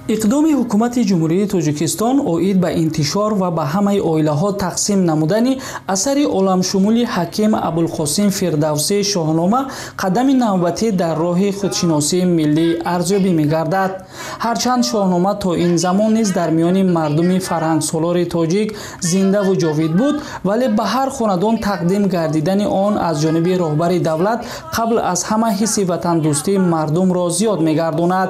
اقدام حکومت جمهوری تاجیکستان اوید به انتشار و به همه اویله‌ها تقسیم نمودن اثر عالمشمول حکیم ابوالقاسم فردوسی شاهنامه قدم نوبتی در راه خودشناسی ملی ارزیابی می‌گردد. هرچند شاهنامه تا این زمان نیز در میان مردم فرهنگسالار تاجیک زنده و جاوید بود، ولی به هر خاندان تقدیم گردیدن آن از جانب رهبر دولت قبل از همه حس وطن دوستی مردم را زیاد می‌گرداند.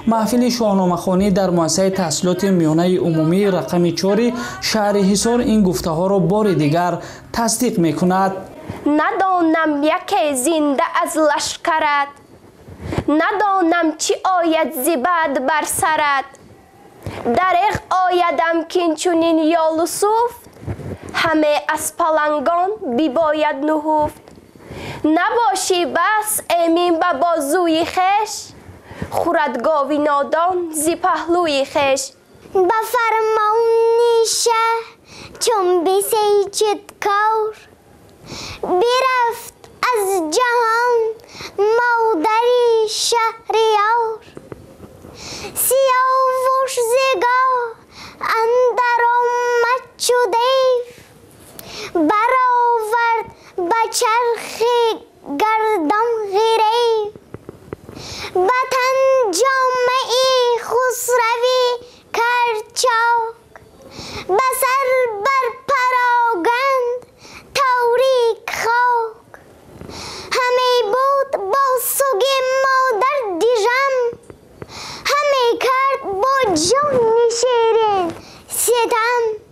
محفل شاهنامه‌خوانی در مؤسسه تحصیلات میانه عمومی رقم 4 شهر حصار این گفته‌ها را بار دیگر تصدیق می‌کند. ندانم یک زنده از لشکرت، ندانم چی آید زبد بر سرت. دریغ آیدم کینچونین یال سوفت، همه از پلنگان بباید نهفت. نباشی بس امین به بازوی خش، خورد گاوی نادان زی پهلوی خش. به فرمان شه چون بسیجد کار، برفت از جهان مادری شهریار. سیاوش زگاه اندر آمد چو دیو، برآورد به چرخ گردان غریو. وطن جامعه خسروی کرد چاک، به سر بر پراگند تاریک خاک. همه بود با سوگ مادر دیژم، همه کرد با جان شیرین ستم.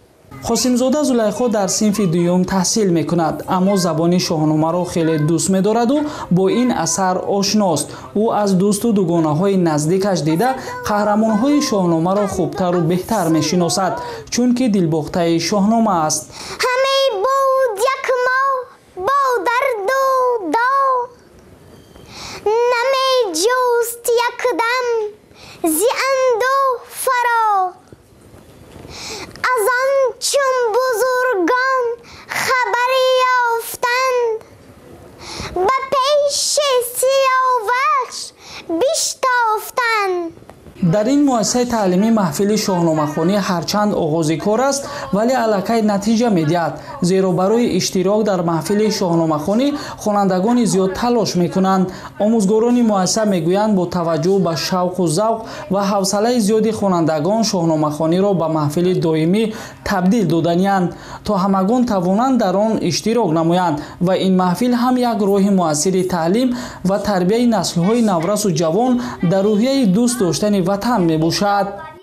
قاسمزاده زلیخا در صنف دوم تحصیل میکند، اما زبان شاهنامه را خیلی دوست می‌دارد و با این اثر آشناست. او از دوست و دوگانه‌های نزدیکش دیده قهرمان‌های شاهنامه را خوبتر و بهتر می‌شناسد، چون که دلباخته شاهنامه است. همه بود یک ماه با درد و داغ، نمی جست یک دم زی اندوه فراغ. از آن چون بزرگان خبر یافتند، به پیش سیاوش بشتافتند. در این مؤسسه تعلیمی محفل شاهنامه‌خوانی هرچند آغاز کار است، ولی الکی نتیجه می‌دهد، زیرا برای اشتراک در محفل شاهنامه‌خوانی خوانندگان زیاد تلاش می‌کنند. آموزگاران مؤسسه می‌گویند با توجه به شوق و ذوق و حوصله زیاد خوانندگان شاهنامه‌خوانی را به محفل دائمی تبدیل داده‌اند تا همگان توانند در آن اشتراک نمایند و این محفل هم یک راه مؤثر تعلیم و تربیت نسل‌های نورس و جوان در روحیه دوست داشتن وطن میباشد.